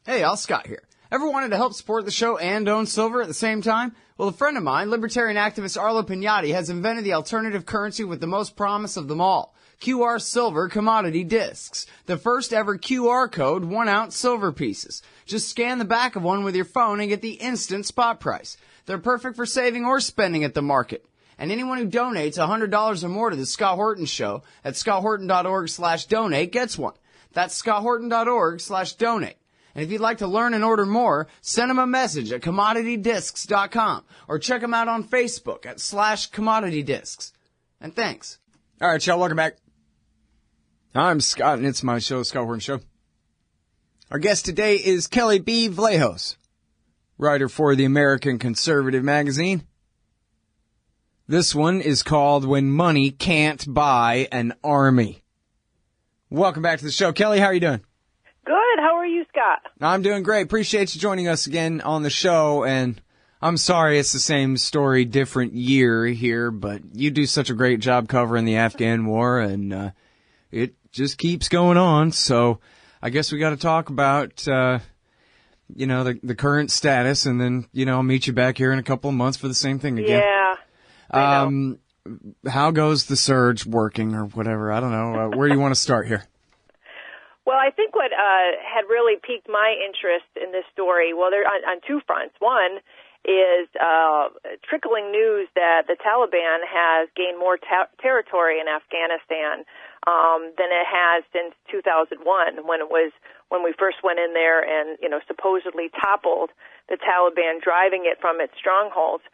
Hey, Al Scott here. Ever wanted to help support the show and own silver at the same time? Well, a friend of mine, libertarian activist Arlo Pignatti, has invented the alternative currency with the most promise of them all. QR Silver Commodity Discs. The first ever QR code 1-ounce silver pieces. Just scan the back of one with your phone and get the instant spot price. They're perfect for saving or spending at the market. And anyone who donates $100 or more to the Scott Horton Show at scotthorton.org/donate gets one. That's scotthorton.org/donate. And if you'd like to learn and order more, send them a message at commoditydiscs.com or check them out on Facebook at /commoditydiscs. And thanks. All right, y'all, welcome back. I'm Scott, and it's my show, Scott Horton Show. Our guest today is Kelley B. Vlahos, writer for the American Conservative magazine. This one is called When Money Can't Buy an Army. Welcome back to the show. Kelley, how are you doing? Good. How are you, Scott? I'm doing great. Appreciate you joining us again on the show. And I'm sorry it's the same story, different year here, but you do such a great job covering the Afghan War, and it just keeps going on. So I guess we got to talk about, the current status, and then, I'll meet you back here in a couple of months for the same thing again. Yeah. I know. How goes the surge working or whatever? I don't know. Where do you want to start here? Well, I think what had really piqued my interest in this story, well, they're on two fronts. One is trickling news that the Taliban has gained more territory in Afghanistan than it has since 2001, when we first went in there and supposedly toppled the Taliban, driving it from its strongholds.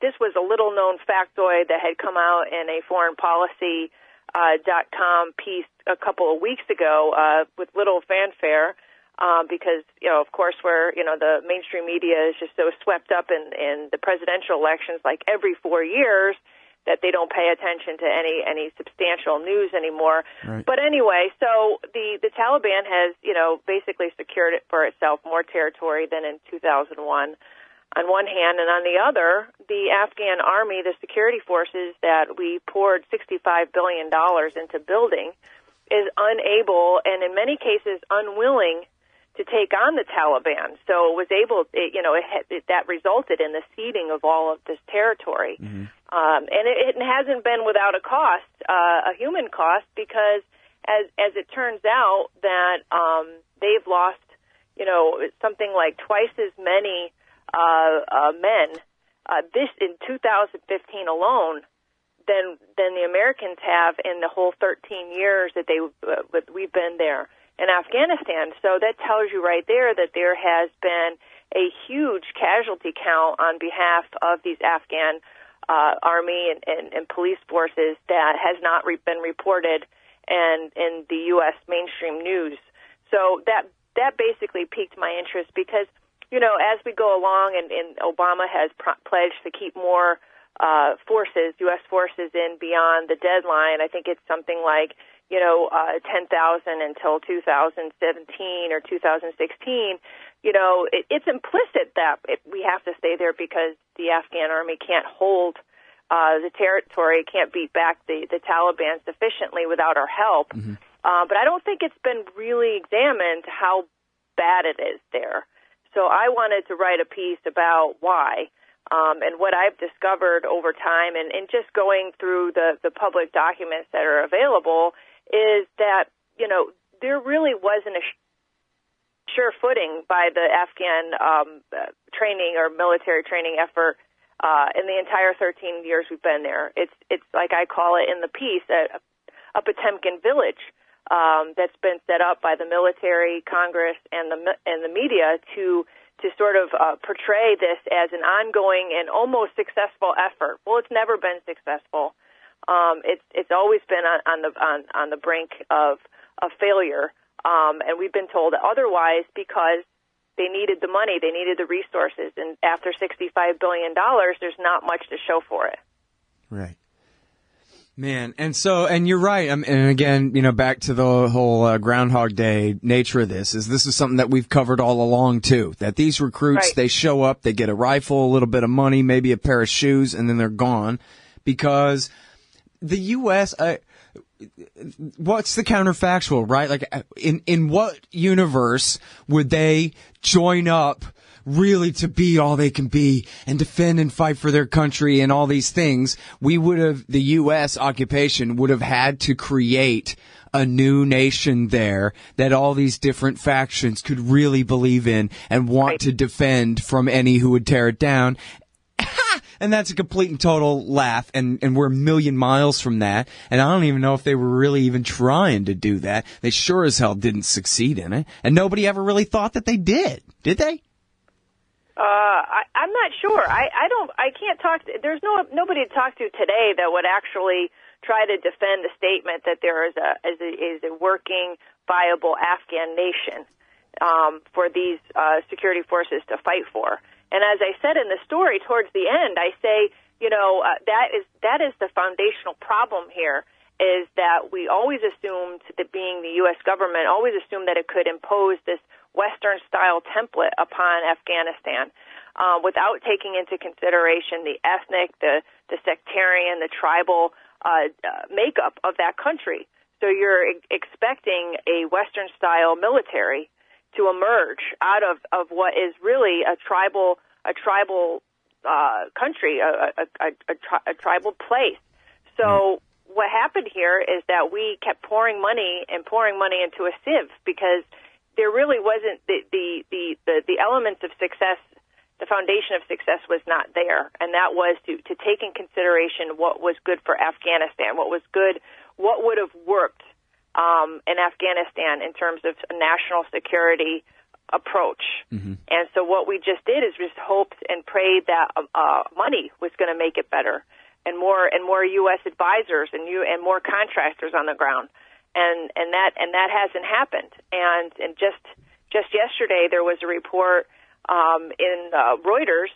This was a little known factoid that had come out in a foreign policy .com piece a couple of weeks ago with little fanfare because, of course, the mainstream media is just so swept up in the presidential elections like every 4 years that they don't pay attention to any substantial news anymore. Right. But anyway, so the Taliban has, basically secured it for itself more territory than in 2001. On one hand, and on the other, the Afghan army, the security forces that we poured $65 billion into building, is unable and in many cases unwilling to take on the Taliban. So it was that resulted in the ceding of all of this territory. Mm-hmm. And it hasn't been without a cost, a human cost, because as it turns out that they've lost, something like twice as many men this in 2015 alone than the Americans have in the whole 13 years that we've been there in Afghanistan. So that tells you right there that there has been a huge casualty count on behalf of these Afghan army and police forces that has not been reported in the U.S. mainstream news. So that basically piqued my interest because, as we go along and Obama has pledged to keep more forces, U.S. forces in beyond the deadline, I think it's something like, 10,000 until 2017 or 2016, it's implicit that we have to stay there because the Afghan army can't hold the territory, can't beat back the Taliban sufficiently without our help. Mm-hmm. But I don't think it's been really examined how bad it is there. So I wanted to write a piece about why. And what I've discovered over time and just going through the public documents that are available is that, there really wasn't a sure footing by the Afghan training or military training effort in the entire 13 years we've been there. It's like I call it in the piece, a Potemkin village that's been set up by the military, Congress, and the media to sort of portray this as an ongoing and almost successful effort. Well, it's never been successful. It's always been on the brink of failure, and we've been told otherwise because they needed the money, they needed the resources, and after $65 billion, there's not much to show for it. Right. Man, and you're right. And again, back to the whole Groundhog Day nature of this is something that we've covered all along too. That these recruits, right, they show up, they get a rifle, a little bit of money, maybe a pair of shoes, and then they're gone because the U.S. what's the counterfactual, right? Like, in what universe would they join up really to be all they can be and defend and fight for their country and all these things? The U.S. occupation would have had to create a new nation there that all these different factions could really believe in and want to defend from any who would tear it down. And that's a complete and total laugh, and we're a million miles from that, and I don't even know if they were really even trying to do that. They sure as hell didn't succeed in it, and nobody ever really thought that they did they? I'm not sure. I can't talk to, there's nobody to talk to today that would actually try to defend the statement that there is a working, viable Afghan nation for these security forces to fight for. And as I said in the story towards the end, I say, that is the foundational problem here, is that we always assumed that being the U.S. government always assumed that it could impose this Western-style template upon Afghanistan without taking into consideration the ethnic, the sectarian, the tribal makeup of that country. So you're expecting a Western-style military to emerge out of what is really a tribal country, a tribal place. So what happened here is that we kept pouring money into a sieve, because there really wasn't the elements of success. The foundation of success was not there, and that was to take in consideration what was good for Afghanistan, what would have worked in Afghanistan in terms of a national security approach. Mm-hmm. And so what we just did is just hoped and prayed that money was going to make it better, and more U.S. advisors and more contractors on the ground, and that hasn't happened. And just yesterday there was a report in Reuters.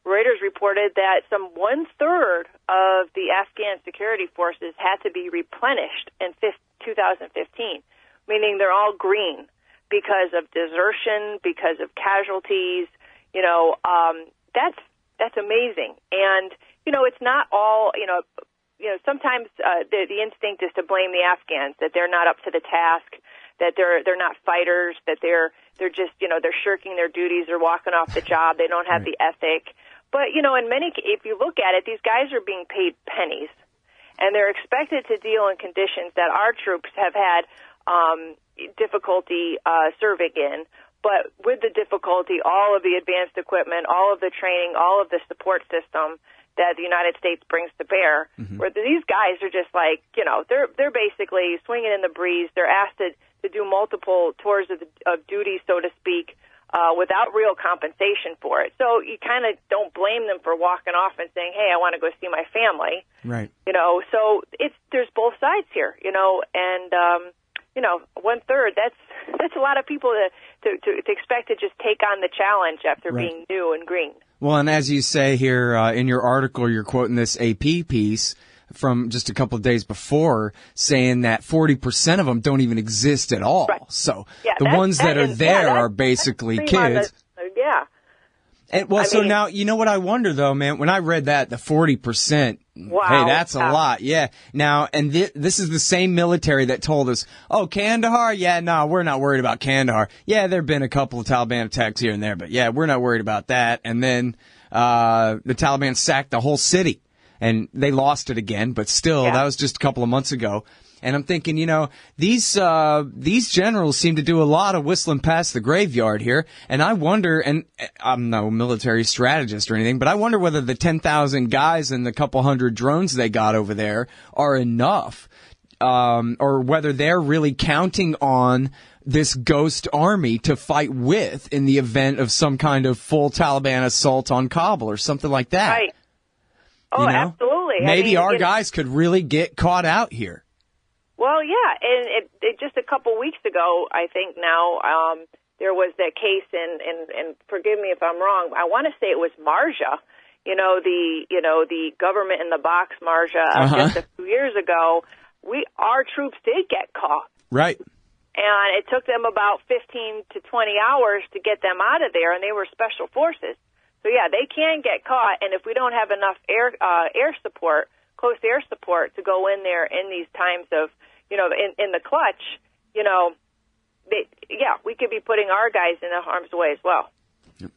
Reuters reported that some 1/3 of the Afghan security forces had to be replenished in 2015, meaning they're all green because of desertion, because of casualties. That's amazing. And it's not all. Sometimes the instinct is to blame the Afghans, that they're not up to the task, that they're not fighters, that they're just they're shirking their duties, they're walking off the job, they don't have the ethic. But if you look at it, these guys are being paid pennies, and they're expected to deal in conditions that our troops have had difficulty serving in. But with the difficulty, all of the advanced equipment, all of the training, all of the support system that the United States brings to bear, where these guys are just like, they're basically swinging in the breeze. They're asked to do multiple tours of duty, so to speak, without real compensation for it. So you kind of don't blame them for walking off and saying, hey, I want to go see my family. Right. So there's both sides here, and 1/3, that's a lot of people to expect to just take on the challenge after being new and green. Well, and as you say here in your article, you're quoting this AP piece from just a couple of days before, saying that 40% of them don't even exist at all. Right. So the ones that are there are basically kids. And, now, you know what I wonder, though, man? When I read that, the 40%, hey, that's a lot. Yeah. Now, and this is the same military that told us, oh, Kandahar? Yeah, no, we're not worried about Kandahar. Yeah, there have been a couple of Taliban attacks here and there, but yeah, we're not worried about that. And then the Taliban sacked the whole city, and they lost it again, but still, that was just a couple of months ago. And I'm thinking, these generals seem to do a lot of whistling past the graveyard here. And I wonder, and I'm no military strategist or anything, but I wonder whether the 10,000 guys and the couple hundred drones they got over there are enough, or whether they're really counting on this ghost army to fight with in the event of some kind of full Taliban assault on Kabul or something like that. Right. Oh, absolutely. Maybe our guys could really get caught out here. Well, yeah, and just a couple weeks ago, I think now, there was that case and forgive me if I'm wrong, I want to say it was Marja, the government in the box Marja, just a few years ago, our troops did get caught. Right. And it took them about 15 to 20 hours to get them out of there, and they were special forces. So, yeah, they can get caught, and if we don't have enough air support close air support to go in there in these times of, in the clutch, we could be putting our guys in harm's way as well.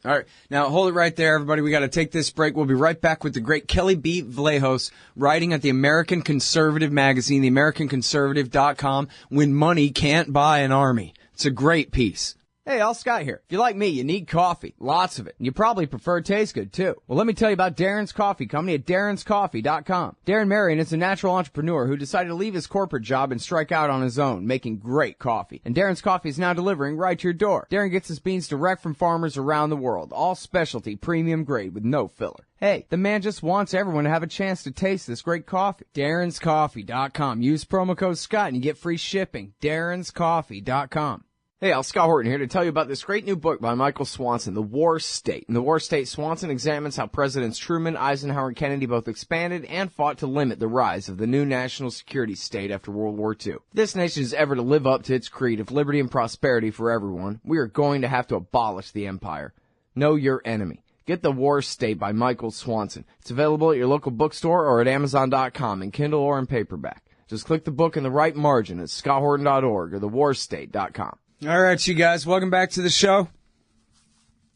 All right. Now, hold it right there, everybody. We got to take this break. We'll be right back with the great Kelley Vlahos, writing at the American Conservative magazine, theamericanconservative.com, When Money Can't Buy an Army. It's a great piece. Hey, Al Scott here. If you're like me, you need coffee. Lots of it. And you probably prefer it tastes good, too. Well, let me tell you about Darren's Coffee Company at darrenscoffee.com. Darren Marion is a natural entrepreneur who decided to leave his corporate job and strike out on his own, making great coffee. And Darren's Coffee is now delivering right to your door. Darren gets his beans direct from farmers around the world. All specialty, premium grade with no filler. Hey, the man just wants everyone to have a chance to taste this great coffee. darrenscoffee.com. Use promo code Scott and you get free shipping. darrenscoffee.com. Hey, Scott Horton here to tell you about this great new book by Michael Swanson, The War State. In The War State, Swanson examines how Presidents Truman, Eisenhower, and Kennedy both expanded and fought to limit the rise of the new national security state after World War II. If this nation is ever to live up to its creed of liberty and prosperity for everyone, we are going to have to abolish the empire. Know your enemy. Get The War State by Michael Swanson. It's available at your local bookstore or at Amazon.com in Kindle or in paperback. Just click the book in the right margin at scotthorton.org or thewarstate.com. All right, you guys, welcome back to the show.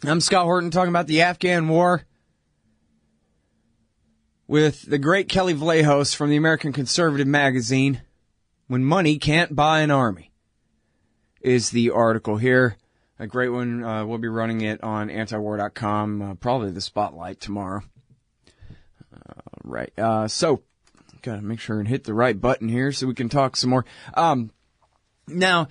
I'm Scott Horton talking about the Afghan War with the great Kelley Vlahos from the American Conservative magazine. When Money Can't Buy an Army is the article here. A great one. We'll be running it on antiwar.com, probably the Spotlight tomorrow. Right. So, got to make sure and hit the right button here so we can talk some more. Now,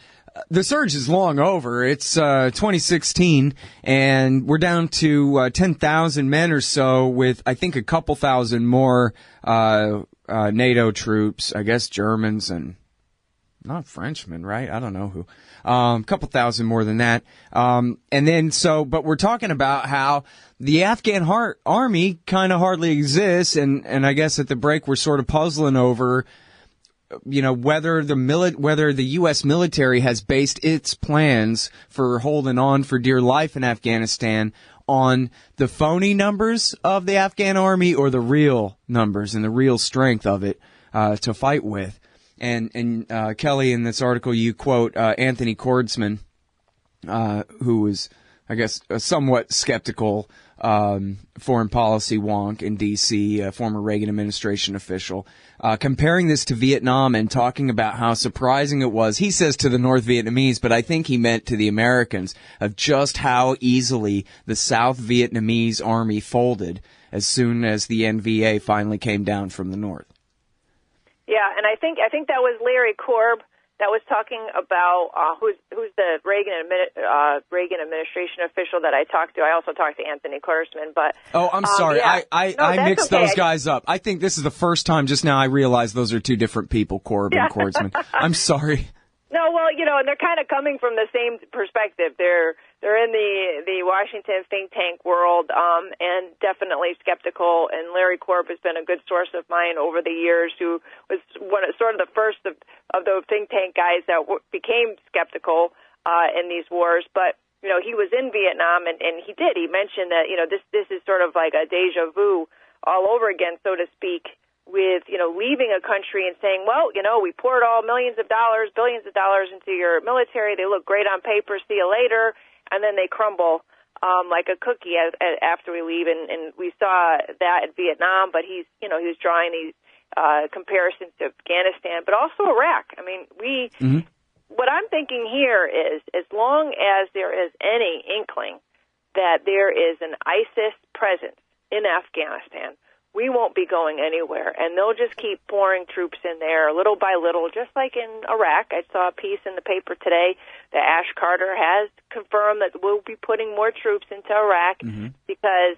the surge is long over. It's 2016, and we're down to 10,000 men or so with, I think, a couple thousand more NATO troops, I guess Germans and not Frenchmen, right? I don't know who. A couple thousand more than that. But we're talking about how the Afghan army kind of hardly exists, and I guess at the break we're sort of puzzling over whether the U.S. military has based its plans for holding on for dear life in Afghanistan on the phony numbers of the Afghan army or the real numbers and the real strength of it to fight with. And Kelley, in this article, you quote Anthony Kordsman, who was, I guess, a somewhat skeptical foreign policy wonk in D.C., a former Reagan administration official, comparing this to Vietnam and talking about how surprising it was, he says to the North Vietnamese, but I think he meant to the Americans, of just how easily the South Vietnamese army folded as soon as the NVA finally came down from the north. Yeah, and I think that was Larry Korb that was talking about who's the Reagan administration official that I talked to. I also talked to Anthony Kordsman, but I'm sorry, yeah. I mixed those guys up. I think this is the first time just now I realized those are two different people, Korb and Kordsman. I'm sorry. No, well, and they're kind of coming from the same perspective. They're in the Washington think tank world, and definitely skeptical. And Larry Korb has been a good source of mine over the years, who was sort of the first of the think tank guys that became skeptical in these wars. But he was in Vietnam, and he mentioned that this is sort of like a deja vu all over again, so to speak, with, leaving a country and saying, well, we poured all millions of dollars, billions of dollars into your military. They look great on paper. See you later. And then they crumble like a cookie after we leave. And we saw that in Vietnam, but he was drawing these comparisons to Afghanistan, but also Iraq. I mean, what I'm thinking here is, as long as there is any inkling that there is an ISIS presence in Afghanistan, we won't be going anywhere, and they'll just keep pouring troops in there little by little, just like in Iraq. I saw a piece in the paper today that Ash Carter has confirmed that we'll be putting more troops into Iraq because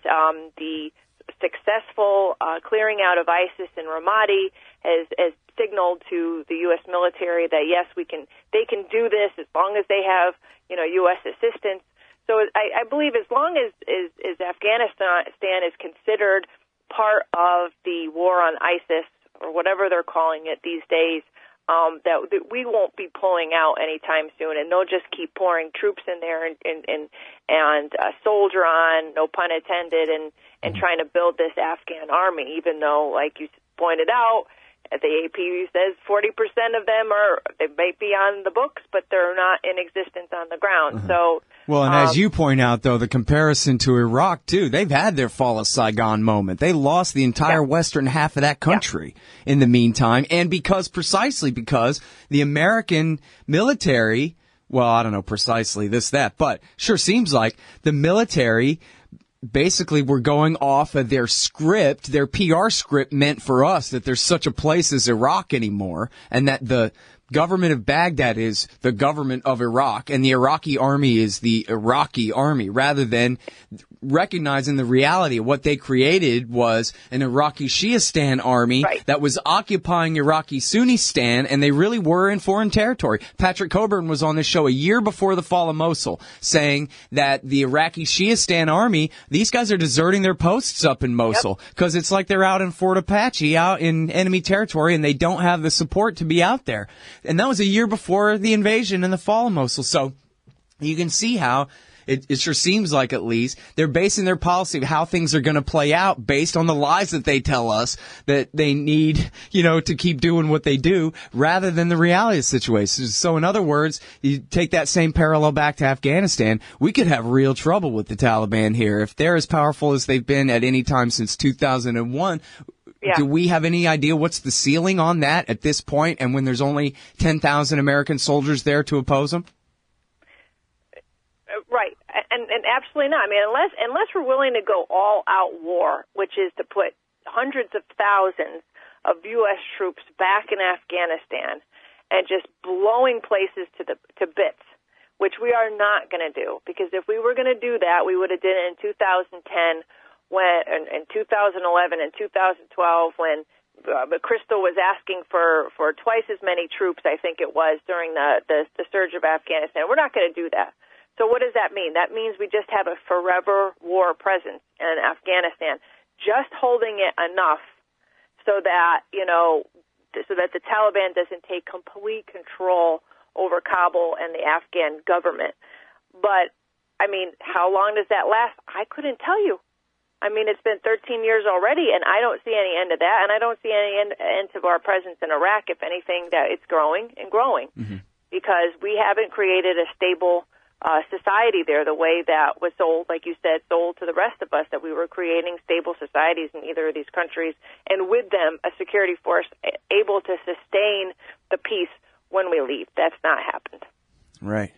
the successful clearing out of ISIS in Ramadi has signaled to the U.S. military that, yes, they can do this as long as they have, U.S. assistance. So I believe as long as Afghanistan is considered part of the war on ISIS, or whatever they're calling it these days, that we won't be pulling out anytime soon, and they'll just keep pouring troops in there and soldier on, no pun intended, and trying to build this Afghan army, even though, like pointed out, the AP says 40% of them they may be on the books, but they're not in existence on the ground. So, well, and as you point out, though, the comparison to Iraq, too, they've had their fall of Saigon moment. They lost the entire western half of that country in the meantime, and precisely because the American military, well, I don't know precisely that, but sure seems like the military basically were going off of their script, their PR script meant for us that there's such a place as Iraq anymore, and that the government of Baghdad is the government of Iraq, and the Iraqi army is the Iraqi army, rather than recognizing the reality of what they created was an Iraqi Shiistan army that was occupying Iraqi Sunnistan, and they really were in foreign territory. Patrick Coburn was on this show a year before the fall of Mosul, saying that the Iraqi Shiistan army, these guys are deserting their posts up in Mosul, because it's like they're out in Fort Apache, out in enemy territory, and they don't have the support to be out there. And that was a year before the invasion and the fall of Mosul. So you can see how it sure seems like, at least, they're basing their policy of how things are going to play out based on the lies that they tell us that they need, to keep doing what they do, rather than the reality of the situation. So in other words, you take that same parallel back to Afghanistan, we could have real trouble with the Taliban here. If they're as powerful as they've been at any time since 2001, do we have any idea what's the ceiling on that at this point, and when there's only 10,000 American soldiers there to oppose them? Right, and absolutely not. I mean, unless we're willing to go all-out war, which is to put hundreds of thousands of U.S. troops back in Afghanistan and just blowing places to bits, which we are not going to do. Because if we were going to do that, we would have done it in 2010, in 2011 and 2012, when Crystal was asking for twice as many troops, I think it was, during the surge of Afghanistan. We're not going to do that. So what does that mean? That means we just have a forever war presence in Afghanistan, just holding it enough so that, so that the Taliban doesn't take complete control over Kabul and the Afghan government. But, I mean, how long does that last? I couldn't tell you. I mean, it's been 13 years already, and I don't see any end to that, and I don't see any end to our presence in Iraq. If anything, that it's growing and growing, because we haven't created a stable society there the way that was sold, like you said, sold to the rest of us, that we were creating stable societies in either of these countries, and with them a security force able to sustain the peace when we leave. That's not happened. Right.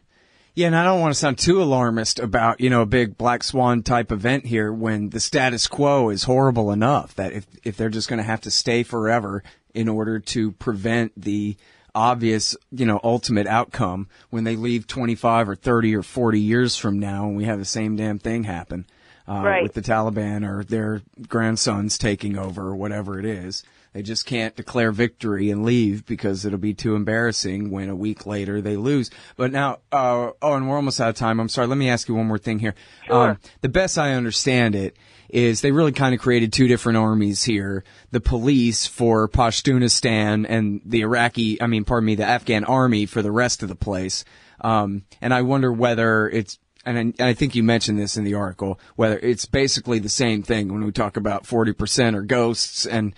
Yeah, and I don't want to sound too alarmist about, a big black swan type event here, when the status quo is horrible enough that if they're just going to have to stay forever in order to prevent the obvious, ultimate outcome when they leave 25 or 30 or 40 years from now, and we have the same damn thing happen with the Taliban or their grandsons taking over or whatever it is. They just can't declare victory and leave because it'll be too embarrassing when a week later they lose. But now, and we're almost out of time. I'm sorry. Let me ask you one more thing here. Sure. The best I understand it is they really kind of created two different armies here. The police for Pashtunistan and the the Afghan army for the rest of the place. And I wonder whether it's, and I think you mentioned this in the article, whether it's basically the same thing when we talk about 40% are ghosts and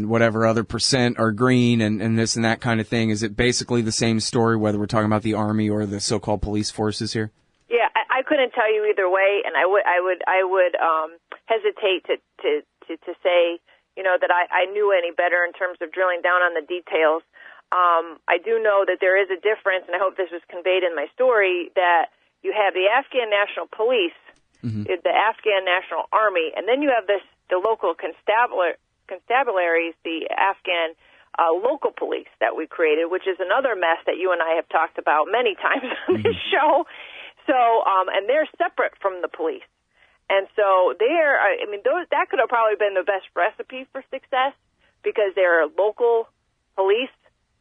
whatever other percent are green and this and that kind of thing. Is it basically the same story, whether we're talking about the army or the so-called police forces here? Yeah, I couldn't tell you either way, and I would hesitate to say, that I knew any better in terms of drilling down on the details. I do know that there is a difference, and I hope this was conveyed in my story, that you have the Afghan National Police, the Afghan National Army, and then you have the local constabularies, the Afghan local police that we created, which is another mess that you and I have talked about many times on this show. So, and they're separate from the police. And so that could have probably been the best recipe for success, because they're local police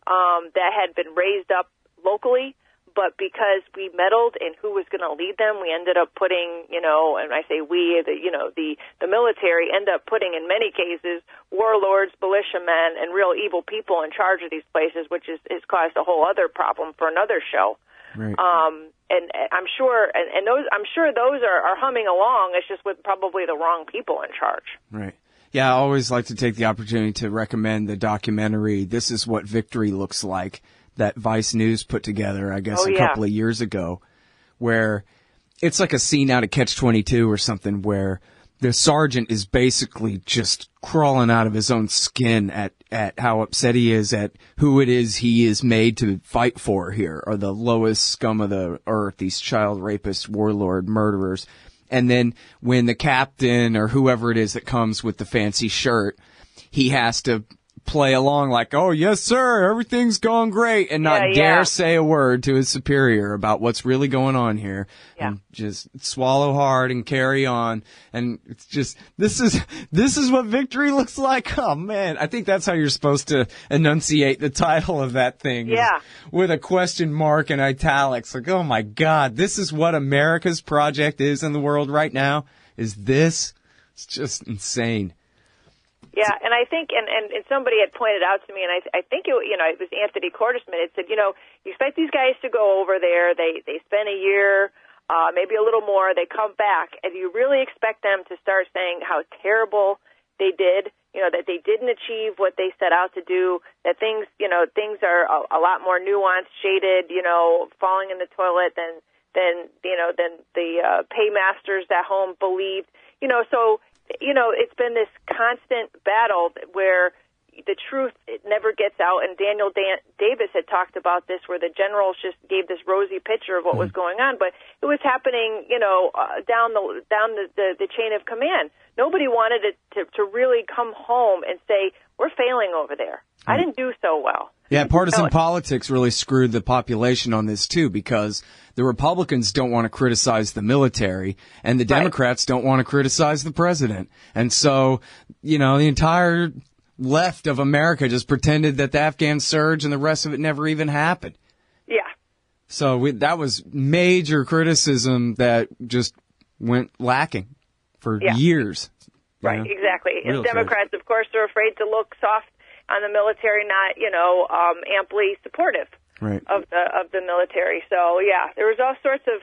that had been raised up locally. But because we meddled in who was going to lead them, we ended up putting, and I say we, the military end up putting, in many cases, warlords, militiamen, and real evil people in charge of these places, which has caused a whole other problem for another show. Right. And I'm sure, those are humming along. It's just with probably the wrong people in charge. Right. Yeah, I always like to take the opportunity to recommend the documentary, This Is What Victory Looks Like, that Vice News put together, I guess, a couple of years ago, where it's like a scene out of Catch-22 or something where the sergeant is basically just crawling out of his own skin at how upset he is at who it is he is made to fight for here, or the lowest scum of the earth, these child rapists, warlord, murderers. And then when the captain or whoever it is that comes with the fancy shirt, he has to play along like, oh, yes, sir, everything's going great, and not dare say a word to his superior about what's really going on here. Yeah. And just swallow hard and carry on. And it's just, this is what victory looks like. Oh, man. I think that's how you're supposed to enunciate the title of that thing. Yeah. With a question mark and italics. Like, oh, my God, this is what America's project is in the world right now. Is this? It's just insane. Yeah, and I think, and somebody had pointed out to me, and I think it was Anthony Cordesman. It said, you expect these guys to go over there. They spend a year, maybe a little more. They come back, and you really expect them to start saying how terrible they did. That they didn't achieve what they set out to do. That things are a lot more nuanced, shaded. Falling in the toilet than the paymasters at home believed. So. It's been this constant battle where the truth never gets out. And Daniel Davis had talked about this, where the generals just gave this rosy picture of what was going on, but it was happening, down the chain of command. Nobody wanted it to really come home and say, we're failing over there. I didn't do so well. Yeah, partisan politics really screwed the population on this, too, because the Republicans don't want to criticize the military, and the Democrats don't want to criticize the president. And so, the entire left of America just pretended that the Afghan surge and the rest of it never even happened. Yeah. So that was major criticism that just went lacking for years. Right, exactly. And Democrats, of course, are afraid to look soft on the military, not, amply supportive of the military. So, there was all sorts of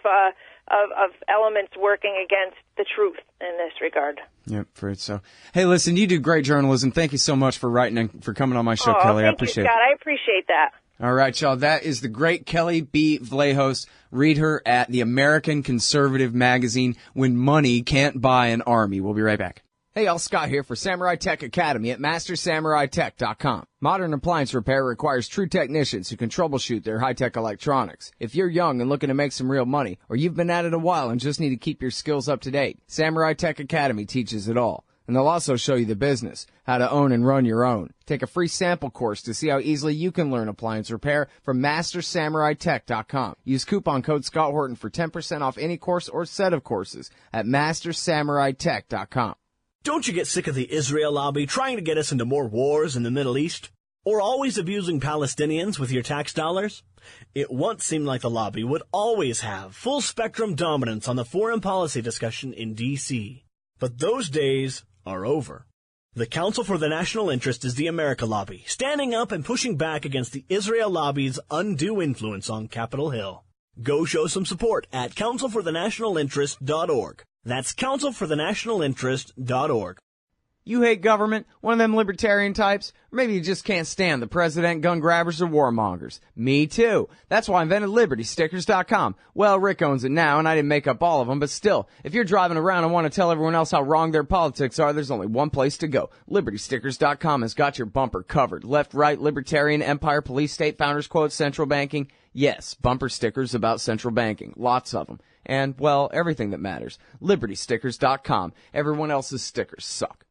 elements working against the truth in this regard. Yep, afraid so. Hey, listen, you do great journalism. Thank you so much for writing and for coming on my show, Kelley. I appreciate it. I appreciate that. All right, y'all. That is the great Kelley B. Vlahos. Read her at the American Conservative magazine, When Money Can't Buy an Army. We'll be right back. Hey, y'all, Scott here for Samurai Tech Academy at MasterSamuraiTech.com. Modern appliance repair requires true technicians who can troubleshoot their high-tech electronics. If you're young and looking to make some real money, or you've been at it a while and just need to keep your skills up to date, Samurai Tech Academy teaches it all. And they'll also show you the business, how to own and run your own. Take a free sample course to see how easily you can learn appliance repair from MasterSamuraiTech.com. Use coupon code Scott Horton for 10% off any course or set of courses at MasterSamuraiTech.com. Don't you get sick of the Israel lobby trying to get us into more wars in the Middle East? Or always abusing Palestinians with your tax dollars? It once seemed like the lobby would always have full-spectrum dominance on the foreign policy discussion in D.C. But those days are over. The Council for the National Interest is the America lobby, standing up and pushing back against the Israel lobby's undue influence on Capitol Hill. Go show some support at councilforthenationalinterest.org. That's councilforthenationalinterest.org. You hate government, one of them libertarian types, or maybe you just can't stand the president, gun grabbers, or warmongers. Me too. That's why I invented LibertyStickers.com. Well, Rick owns it now, and I didn't make up all of them, but still, if you're driving around and want to tell everyone else how wrong their politics are, there's only one place to go. LibertyStickers.com has got your bumper covered. Left, right, libertarian, empire, police, state, founders, quotes, central banking. Yes, bumper stickers about central banking. Lots of them. And, well, everything that matters. LibertyStickers.com. Everyone else's stickers suck.